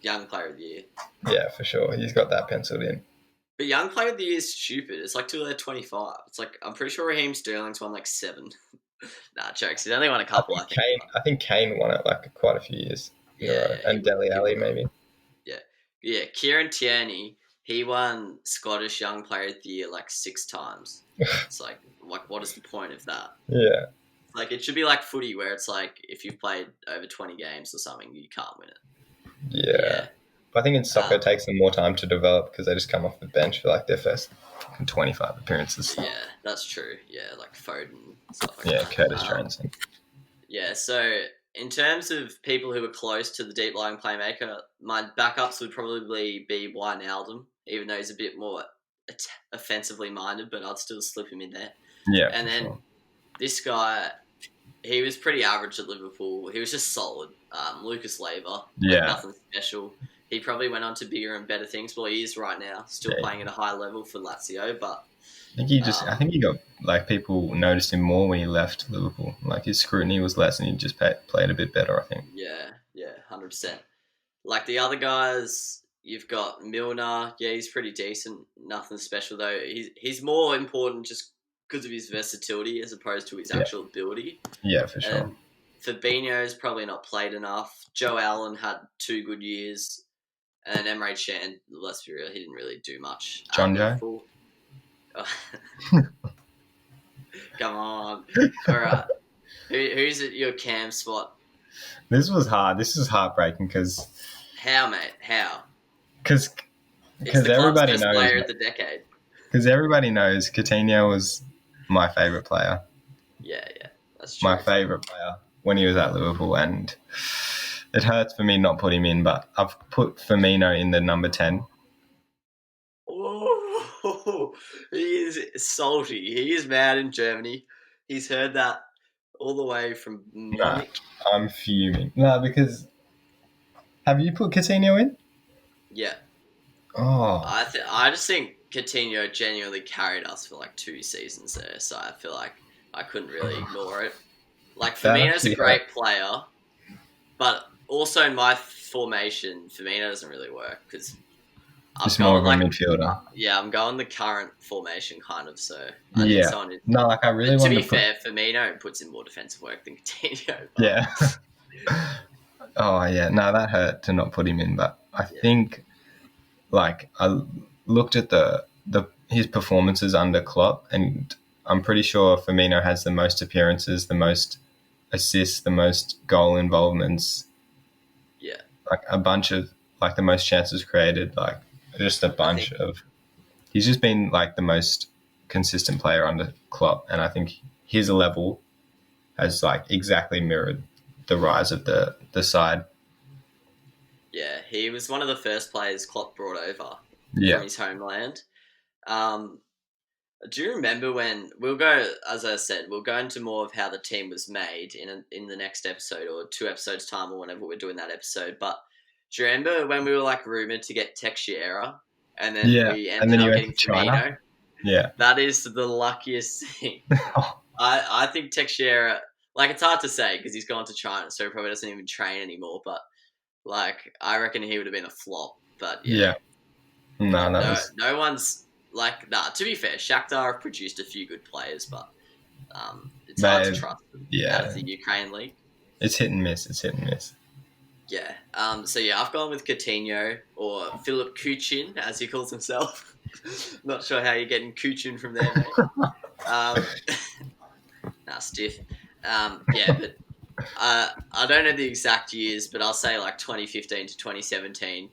Young Player of the Year. Yeah, for sure. He's got that penciled in. But young player of the year is stupid. It's like till they're 25. It's like I'm pretty sure Raheem Sterling's won like 7. Nah, jokes. He's only won a couple. I think Kane won it like quite a few years in a row, and Dele Alli maybe. Yeah. Kieran Tierney, he won Scottish Young Player of the Year like 6 times. It's like what is the point of that? Yeah. Like it should be like footy where it's like if you've played over 20 games or something, you can't win it. Yeah. But I think in soccer it takes them more time to develop because they just come off the bench for like their first 25 appearances. Yeah, that's true. Yeah, like Foden and stuff like that. Yeah, Curtis Jones. Yeah, so in terms of people who are close to the deep lying playmaker, my backups would probably be Wijnaldum, even though he's a bit more offensively minded, but I'd still slip him in there. Yeah. And then this guy, he was pretty average at Liverpool. He was just solid. Lucas Leiva. Yeah. Nothing special. He probably went on to bigger and better things. Well, he is right now, still playing at a high level for Lazio. But I think he got like people noticed him more when he left Liverpool. Like his scrutiny was less, and he just played a bit better. I think. Yeah, 100%. Like the other guys, you've got Milner. Yeah, he's pretty decent. Nothing special though. He's more important just because of his versatility as opposed to his actual ability. Yeah, for sure. And Fabinho's probably not played enough. Joe Allen had 2 good years. And Emre Can, let's be real, he didn't really do much. John Joe? Oh. Come on. All right. Who's at your cam spot? This was hard. This is heartbreaking because... How, mate? How? Because everybody knows... player of the decade. Because everybody knows Coutinho was my favourite player. Yeah, that's true. My favourite player when he was at Liverpool, and it hurts for me not put him in, but I've put Firmino in the number 10. Oh, he is salty. He is mad in Germany. He's heard that all the way from Munich. Nah, I'm fuming. No, because... Have you put Coutinho in? Yeah. Oh. I just think Coutinho genuinely carried us for like 2 seasons there, so I feel like I couldn't really ignore it. Like, Firmino's a great player, but also in my formation, Firmino doesn't really work because I'm more of a midfielder. Yeah, I'm going the current formation kind of, so I need someone who... No, like I really want to be fair, Firmino puts in more defensive work than Coutinho. But... Yeah. Oh, yeah. No, that hurt to not put him in, but I think, like, I looked at his performances under Klopp, and I'm pretty sure Firmino has the most appearances, the most assists, the most goal involvements. Yeah. Like, a bunch of, like, the most chances created, like, just a bunch of... He's just been, like, the most consistent player under Klopp, and I think his level has, like, exactly mirrored the rise of the side. Yeah, he was one of the first players Klopp brought over from his homeland. Do you remember when we'll go into more of how the team was made in the next episode or 2 episodes time or whenever we're doing that episode? But do you remember when we were like rumored to get Teixeira and then we ended up getting Firmino? Yeah, that is the luckiest thing. I think Teixeira, like, it's hard to say because he's gone to China, so he probably doesn't even train anymore. But like, I reckon he would have been a flop. But no one's like, to be fair, Shakhtar have produced a few good players, but it's hard to trust them out of the Ukraine league. It's hit and miss. Yeah. So I've gone with Coutinho, or Philip Coutinho, as he calls himself. Not sure how you're getting Coutinho from there, mate. Stiff. But I don't know the exact years, but I'll say like 2015 to 2017.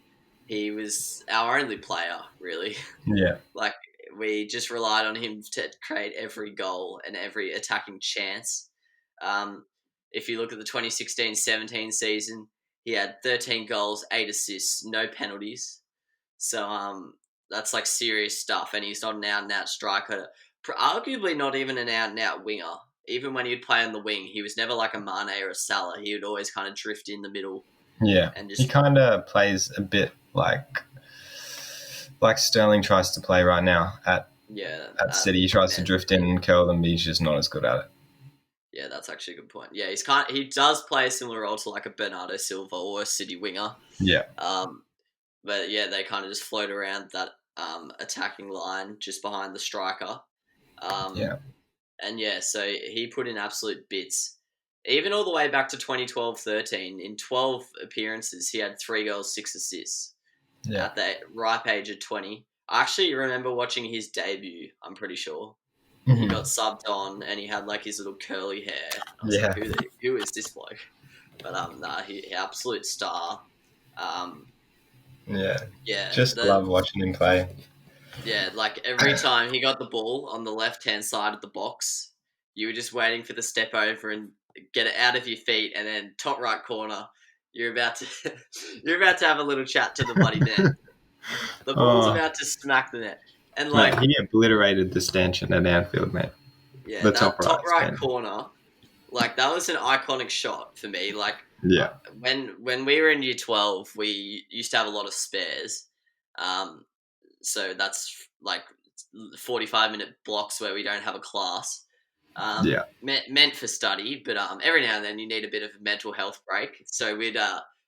He was our only player, really. Yeah. Like, we just relied on him to create every goal and every attacking chance. If you look at the 2016-17 season, he had 13 goals, 8 assists, no penalties. So that's like serious stuff, and he's not an out-and-out striker. Arguably not even an out-and-out winger. Even when he'd play on the wing, he was never like a Mane or a Salah. He would always kind of drift in the middle. Yeah, and he kind of plays a bit like Sterling tries to play right now at City. He tries to drift in and curl them, but he's just not as good at it. Yeah, that's actually a good point. Yeah, he does play a similar role to like a Bernardo Silva or a City winger. Yeah. But yeah, they kind of just float around that attacking line just behind the striker. And so he put in absolute bits. Even all the way back to 2012-13, in 12 appearances, he had 3 goals, 6 assists. Yeah. At the ripe age of 20. I actually remember watching his debut, I'm pretty sure. Mm-hmm. He got subbed on and he had like his little curly hair. I was like, who is this bloke? But he absolute star. Just love watching him play. Yeah, like every time he got the ball on the left-hand side of the box, you were just waiting for the step over and get it out of your feet, and then top right corner, you're about to have a little chat to the bloody net. The ball's about to smack the net, and like he obliterated the stanchion at Anfield, mate. Yeah, the top right corner, like that was an iconic shot for me. Like when we were in year 12, we used to have a lot of spares. So that's like 45-minute blocks where we don't have a class. Meant for study, but every now and then you need a bit of a mental health break. So we'd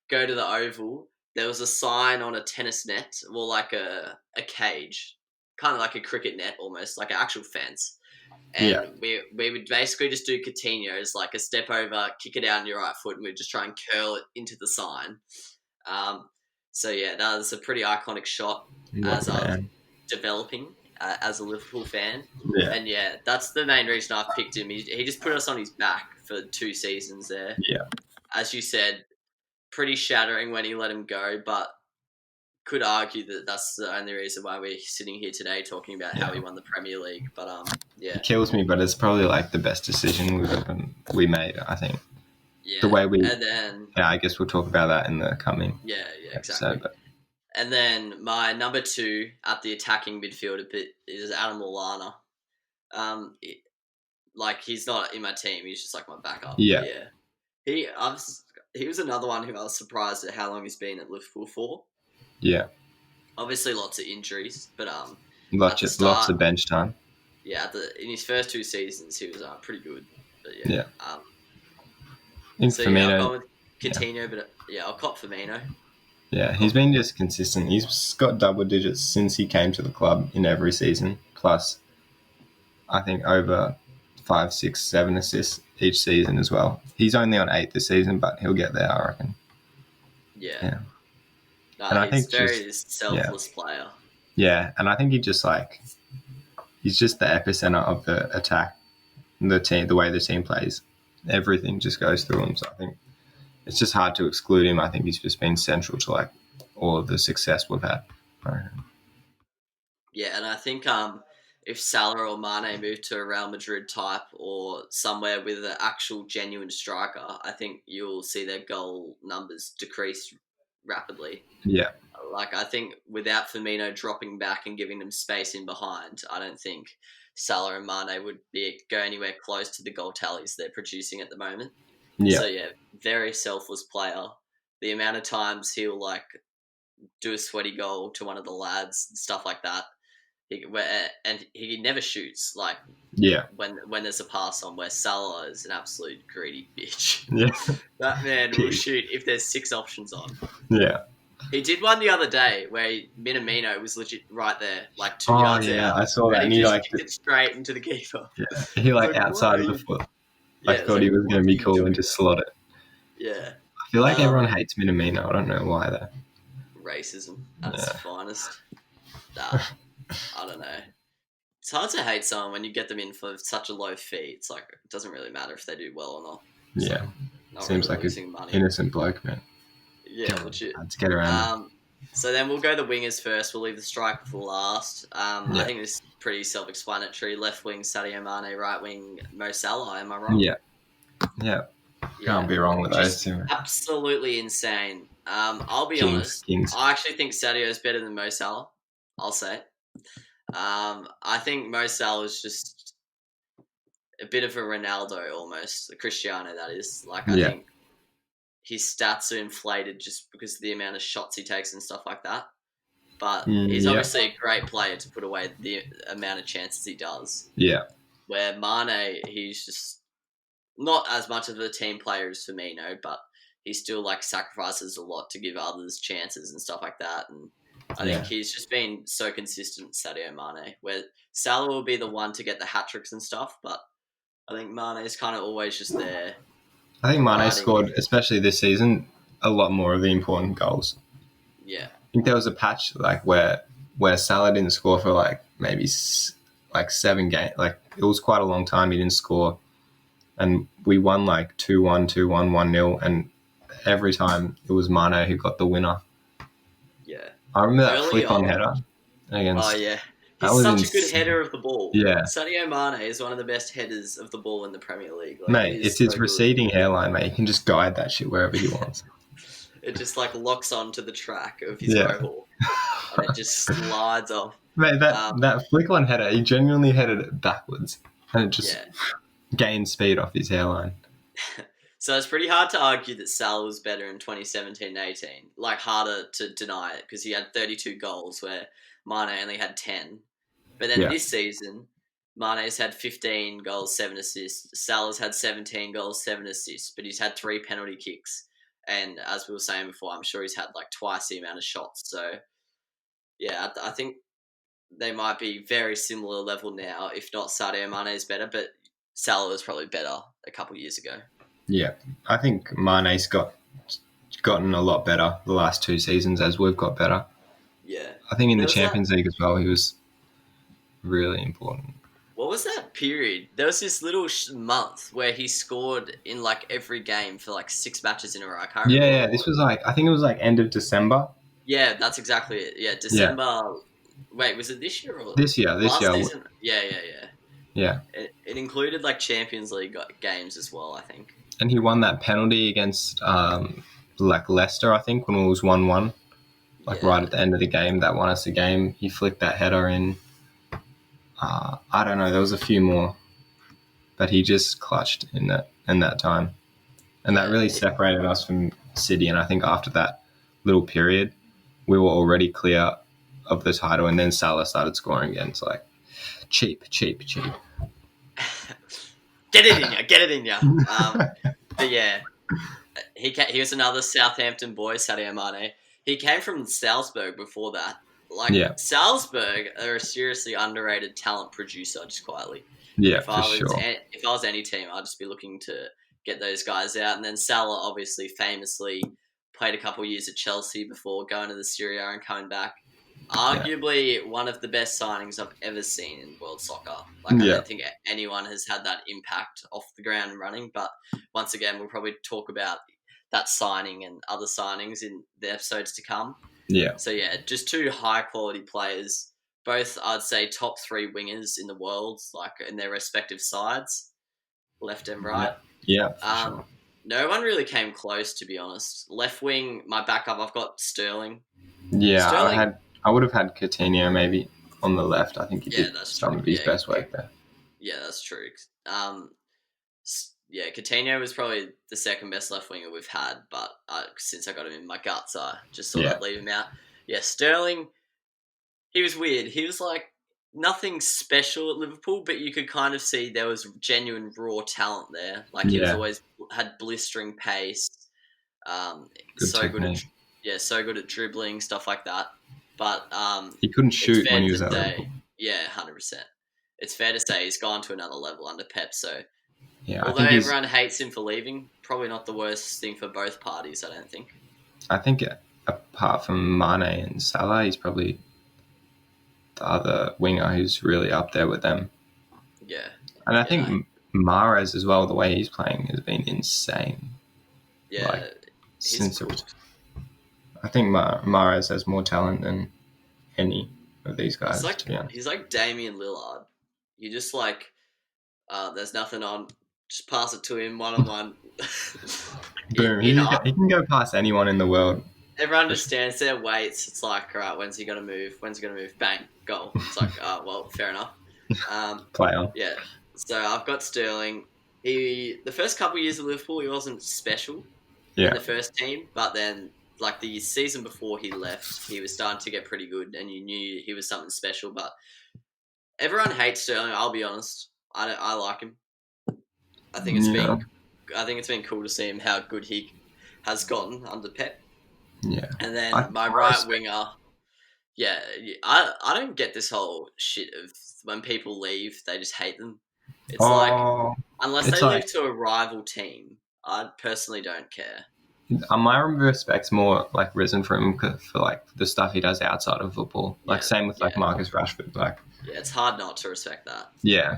go to the Oval. There was a sign on a tennis net, or like a cage, kind of like a cricket net almost, like an actual fence. And we would basically just do Coutinho's, like a step over, kick it out on your right foot, and we'd just try and curl it into the sign. So that was a pretty iconic shot as I was developing as a Liverpool fan. Yeah. And that's the main reason I picked him. He just put us on his back for 2 seasons there. Yeah. As you said, pretty shattering when he let him go, but could argue that that's the only reason why we're sitting here today talking about how he won the Premier League. But it kills me, but it's probably like the best decision we made, I think. The way we, and then I guess we'll talk about that in the coming exactly. episode, but. And then my number 2 at the attacking midfield is Adam Lallana. He's not in my team; he's just like my backup. Yeah. He was another one who I was surprised at how long he's been at Liverpool for. Yeah. Obviously, lots of injuries, but lots of bench time. Yeah, in his first 2 seasons, he was pretty good. But Firmino. I'll go with Coutinho, but I'll cop Firmino. Yeah, he's been just consistent. He's got double digits since he came to the club in every season. Plus, I think over 5, 6, 7 assists each season as well. He's only on 8 this season, but he'll get there, I reckon. Yeah. No, and he's a very selfless player. Yeah, and I think he's just the epicenter of the attack, the team, the way the team plays. Everything just goes through him. So I think it's just hard to exclude him. I think he's just been central to like all of the success we've had. Yeah, and I think if Salah or Mane move to a Real Madrid type or somewhere with an actual genuine striker, I think you'll see their goal numbers decrease rapidly. Yeah. Like, I think without Firmino dropping back and giving them space in behind, I don't think Salah and Mane would go anywhere close to the goal tallies they're producing at the moment. Yeah. So, very selfless player. The amount of times he'll, like, do a sweaty goal to one of the lads and stuff like that. And he never shoots, like, when there's a pass on, where Salah is an absolute greedy bitch. Yeah. That man will shoot if there's 6 options on. Yeah. He did one the other day where Minamino was legit right there, like 2 yards out. Yeah, I saw that. And he just kicked it straight into the keeper. Yeah, he outside of the foot. I thought he was going to be cool and just slot it. Yeah. I feel like everyone hates Minamino. I don't know why though. Racism at its finest. Nah, I don't know. It's hard to hate someone when you get them in for such a low fee. It's like, it doesn't really matter if they do well or not. Yeah. Seems like an innocent bloke, man. Yeah, legit. Let's get around. So then we'll go the wingers first. We'll leave the striker for last. I think this is pretty self-explanatory. Left wing, Sadio Mane. Right wing, Mo Salah. Am I wrong? Yeah. Can't be wrong with those two. Absolutely insane. I'll be honest. I actually think Sadio is better than Mo Salah. I'll say. I think Mo Salah is just a bit of a Ronaldo almost, a Cristiano that is. Like, I think his stats are inflated just because of the amount of shots he takes and stuff like that. But he's obviously a great player to put away the amount of chances he does. Yeah. Where Mane, he's just not as much of a team player as Firmino, but he still like sacrifices a lot to give others chances and stuff like that. And I think he's just been so consistent, Sadio Mane, where Salah will be the one to get the hat-tricks and stuff, but I think Mane is kind of always just there. I think Mane scored, especially this season, a lot more of the important goals. Yeah. I think there was a patch like where Salah didn't score for like maybe like 7 games. Like it was quite a long time he didn't score. And we won like 2-1, 2-1, 1-0, and every time it was Mane who got the winner. Yeah. I remember that flick-on header against... Oh, yeah. He's such a good header of the ball. Yeah. Sadio Mane is one of the best headers of the ball in the Premier League. Like, mate, it's his receding hairline, mate. He can just guide that shit wherever he wants. It just like locks onto the track of his mohawk, and it just slides off. Mate, that flick-on header, he genuinely headed it backwards, and it just gained speed off his hairline. So it's pretty hard to argue that Salah was better in 2017-18. Like, harder to deny it, because he had 32 goals where Mane only had 10. But then this season, Mane's had 15 goals, 7 assists. Salah's had 17 goals, 7 assists, but he's had 3 penalty kicks. And as we were saying before, I'm sure he's had like twice the amount of shots. So, yeah, I think they might be very similar level now. If not, Sadio Mane is better, but Salah was probably better a couple of years ago. Yeah, I think Mane's gotten a lot better the last 2 seasons as we've got better. Yeah. I think in the Champions League as well, he was really important. What was that period? There was this little month where he scored in like every game for like 6 matches in a row. I can't remember. Yeah, this was like, I think it was like end of December. Yeah, that's exactly it. Yeah, December. Yeah. Wait, was it this year or this year? This year. Season? Yeah. Yeah. It included like Champions League games as well, I think. And he won that penalty against like Leicester, I think, when it was 1-1. Like right at the end of the game, that won us the game. He flicked that header in. I don't know. There was a few more, but he just clutched in that time, and that really separated us from City. And I think after that little period, we were already clear of the title, and then Salah started scoring again. It's like cheap. Get it in ya. But yeah, he was another Southampton boy, Sadio Mane. He came from Salzburg before that. Salzburg are a seriously underrated talent producer, just quietly. Yeah, if I was any team, I'd just be looking to get those guys out. And then Salah, obviously, famously played a couple of years at Chelsea before going to the Serie A and coming back. Arguably one of the best signings I've ever seen in world soccer. I don't think anyone has had that impact off the ground running. But once again, we'll probably talk about that signing and other signings in the episodes to come. Yeah. So, yeah, just 2 high-quality players, both, I'd say, top 3 wingers in the world, like in their respective sides, left and right. Yeah, for sure. No one really came close, to be honest. Left wing, my backup, I've got Sterling. Yeah, I would have had Coutinho maybe on the left. I think he did some of his best work there. Yeah, that's true. Coutinho was probably the second best left winger we've had, but since I got him in my guts, I just thought I'd leave him out. Yeah, Sterling, he was weird. He was like nothing special at Liverpool, but you could kind of see there was genuine raw talent there. Like he was always had blistering pace, so good at dribbling, stuff like that. But he couldn't shoot when he was at Liverpool. Yeah, 100%. It's fair to say he's gone to another level under Pep. So, although everyone hates him for leaving, probably not the worst thing for both parties, I don't think. I think apart from Mane and Salah, he's probably the other winger who's really up there with them. Yeah. And I think Mahrez as well, the way he's playing has been insane. Yeah. I think Mahrez has more talent than any of these guys, to be honest. He's like Damian Lillard. You just like, there's nothing on, just pass it to him one-on-one. Boom. He can go past anyone in the world. Everyone understands their weights. It's like, all right, when's he going to move? Bang, goal. It's like, well, fair enough. Play on. Yeah. So I've got Sterling. The first couple of years of Liverpool, he wasn't special in the first team, but then like the season before he left, he was starting to get pretty good, and you knew he was something special. But everyone hates Sterling. I'll be honest. I like him. I think it's been cool to see him how good he has gotten under Pep. Yeah. And then my right winger, Yeah, I don't get this whole shit of when people leave, they just hate them. It's like, Oh, unless they it's leave like to a rival team, I personally don't care. my respect's more like risen for him for like the stuff he does outside of football. Like Yeah, same with like yeah, Marcus Rashford. Like yeah. It's hard not to respect that yeah,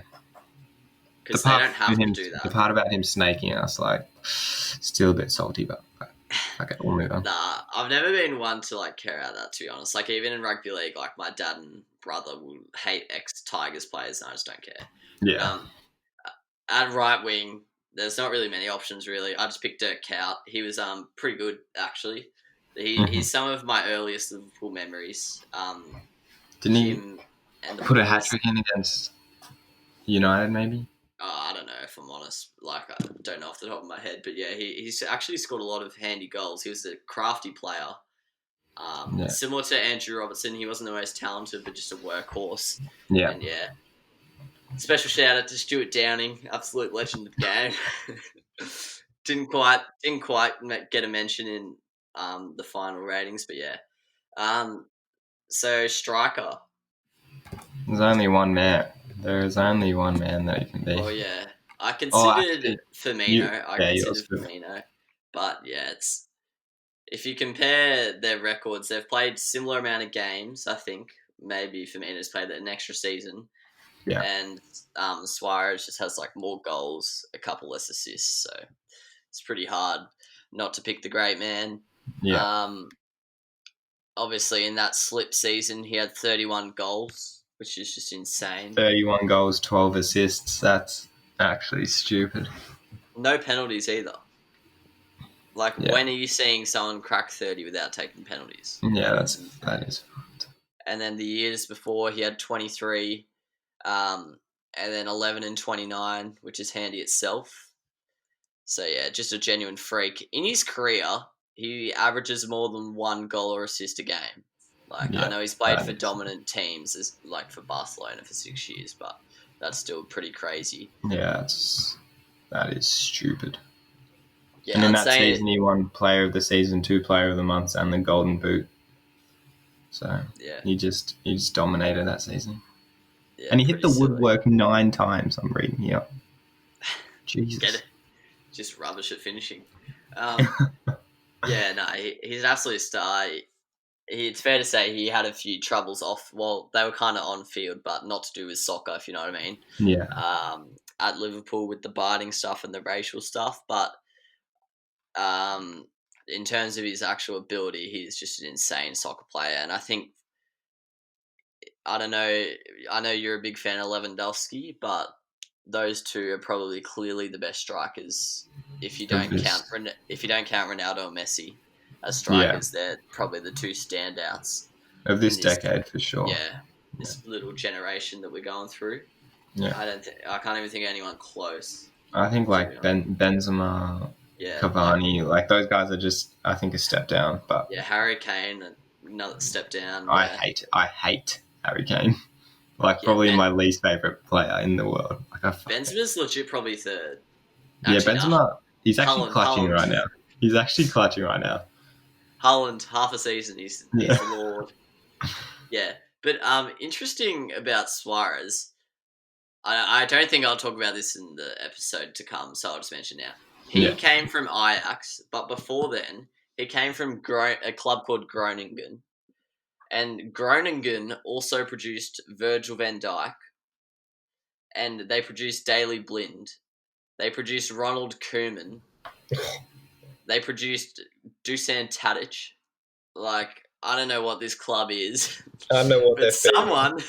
because they don't have to do the that. part about him snaking us, like still a bit salty, but okay, we'll move on. Nah, I've never been one to like care about that, to be honest. Like even in rugby league, like my dad and brother will hate ex Tigers players, and I just don't care. But Yeah. at right wing, there's not really many options really. I just picked Dirk Kuyt. He was pretty good actually. He's some of my earliest Liverpool memories. Didn't he Him and the put a hat boys. trick in against United? Maybe. I don't know if I'm honest. Like I don't know off the top of my head, but yeah, he's actually scored a lot of handy goals. He was a crafty player. Yeah. Similar to Andrew Robertson, he wasn't the most talented, but just a workhorse. Yeah. And yeah, special shout out to Stuart Downing, absolute legend of the game. didn't quite get a mention in the final ratings, but yeah. So striker. There's only one man. There is only one man that he can be. Well, yeah, I Oh, considered actually, Firmino. I considered yours. Firmino, but yeah, it's if you compare their records, they've played similar amount of games. I think maybe Firmino's played an extra season. Yeah. And Suarez just has like more goals, a couple less assists, so it's pretty hard not to pick the great man. Yeah. Obviously, in that slip season, he had 31 goals, which is just insane. 31 goals, 12 assists. That's actually stupid. No penalties either. Like, when are you seeing someone crack 30 without taking penalties? Yeah, that is. And then the years before, he had 23, and then 11 and 29, which is handy itself. So yeah, just a genuine freak. In his career, he averages more than one goal or assist a game. Like I know he's played for dominant teams, as like for Barcelona for 6 years, but that's still pretty crazy. Yeah, that is stupid. Yeah, and in that season, he won Player of the Season, 2 Player of the Month, and the Golden Boot. So yeah, he just dominated that season. Yeah, and he hit the woodwork 9 times. I'm reading here. Jesus, get it? Just rubbish at finishing. Yeah, no, he's an absolute star. It's fair to say he had a few troubles off. Well, they were kind of on field, but not to do with soccer, if you know what I mean. Yeah. At Liverpool with the biting stuff and the racial stuff, but in terms of his actual ability, he's just an insane soccer player. And I think, I don't know, I know you're a big fan of Lewandowski, but those two are probably clearly the best strikers. If you don't count Ronaldo or Messi as strikers, they're probably the two standouts of this decade for sure. Yeah, this little generation that we're going through. Yeah, I can't even think of anyone close. I think like Benzema, Cavani, like those guys are just, I think, a step down. But yeah, Harry Kane, another step down. I hate Harry Kane. Like probably my least favorite player in the world. Like Benzema's legit probably third. Actually, Benzema, he's actually clutching right now. He's actually clutching right now. Haaland, half a season, he's the Lord. Yeah, but interesting about Suarez. I don't think I'll talk about this in the episode to come, so I'll just mention now. He came from Ajax, but before then, he came from a club called Groningen. And Groningen also produced Virgil van Dijk, and they produced Daley Blind. They produced Ronald Koeman. They produced Dusan Tadic. Like, I don't know what this club is. I don't know what but someone.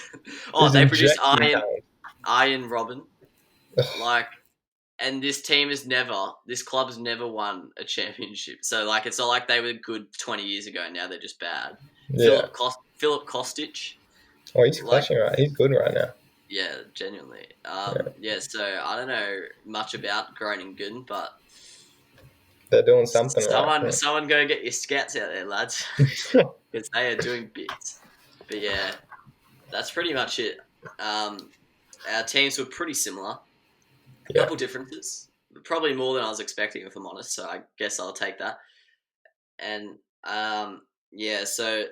They produced Ian Robin. Like, and this club has never won a championship. So, like, it's not like they were good 20 years ago and now they're just bad. Yeah. Philip Kostic. Oh, he's clutching right. He's good right now. Yeah, genuinely. So I don't know much about Groningen, but they're doing something right. Someone go get your scouts out there, lads, because they are doing bits. But yeah, that's pretty much it. Our teams were pretty similar. A couple differences, probably more than I was expecting, if I'm honest. So I guess I'll take that. And so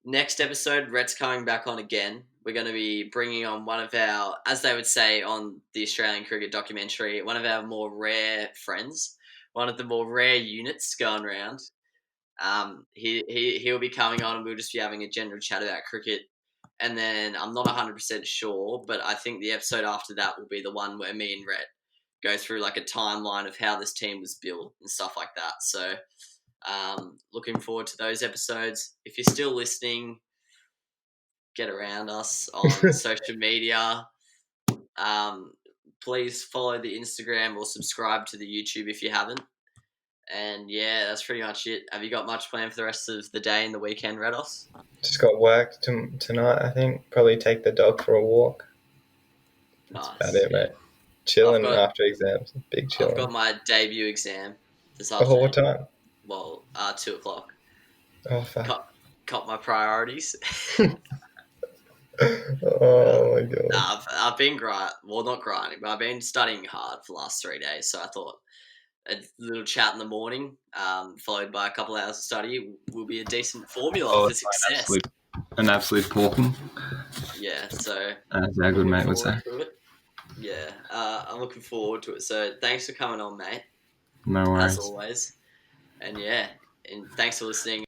next episode, Rhett's coming back on again. We're going to be bringing on one of our, as they would say on the Australian cricket documentary, one of our more rare friends, one of the more rare units going around. He'll be coming on, and we'll just be having a general chat about cricket. And then I'm not 100% sure, but I think the episode after that will be the one where me and Rhett go through like a timeline of how this team was built and stuff like that. So looking forward to those episodes. If you're still listening, get around us on social media. Please follow the Instagram or subscribe to the YouTube if you haven't. And yeah, that's pretty much it. Have you got much planned for the rest of the day and the weekend, Redos? Just got work tonight, I think. Probably take the dog for a walk. That's about it, mate. Chilling after exams. Big chilling. I've got my debut exam this afternoon. Oh, what time? Well, 2:00. Oh, fuck. Cop my priorities. Oh, my God. I've been not grinding, but I've been studying hard for the last 3 days. So I thought a little chat in the morning, followed by a couple hours of study, will be a decent formula for success. An absolute porking. Yeah, so... As our good mate would say. Yeah, I'm looking forward to it. So thanks for coming on, mate. No worries. As always. And yeah, and thanks for listening.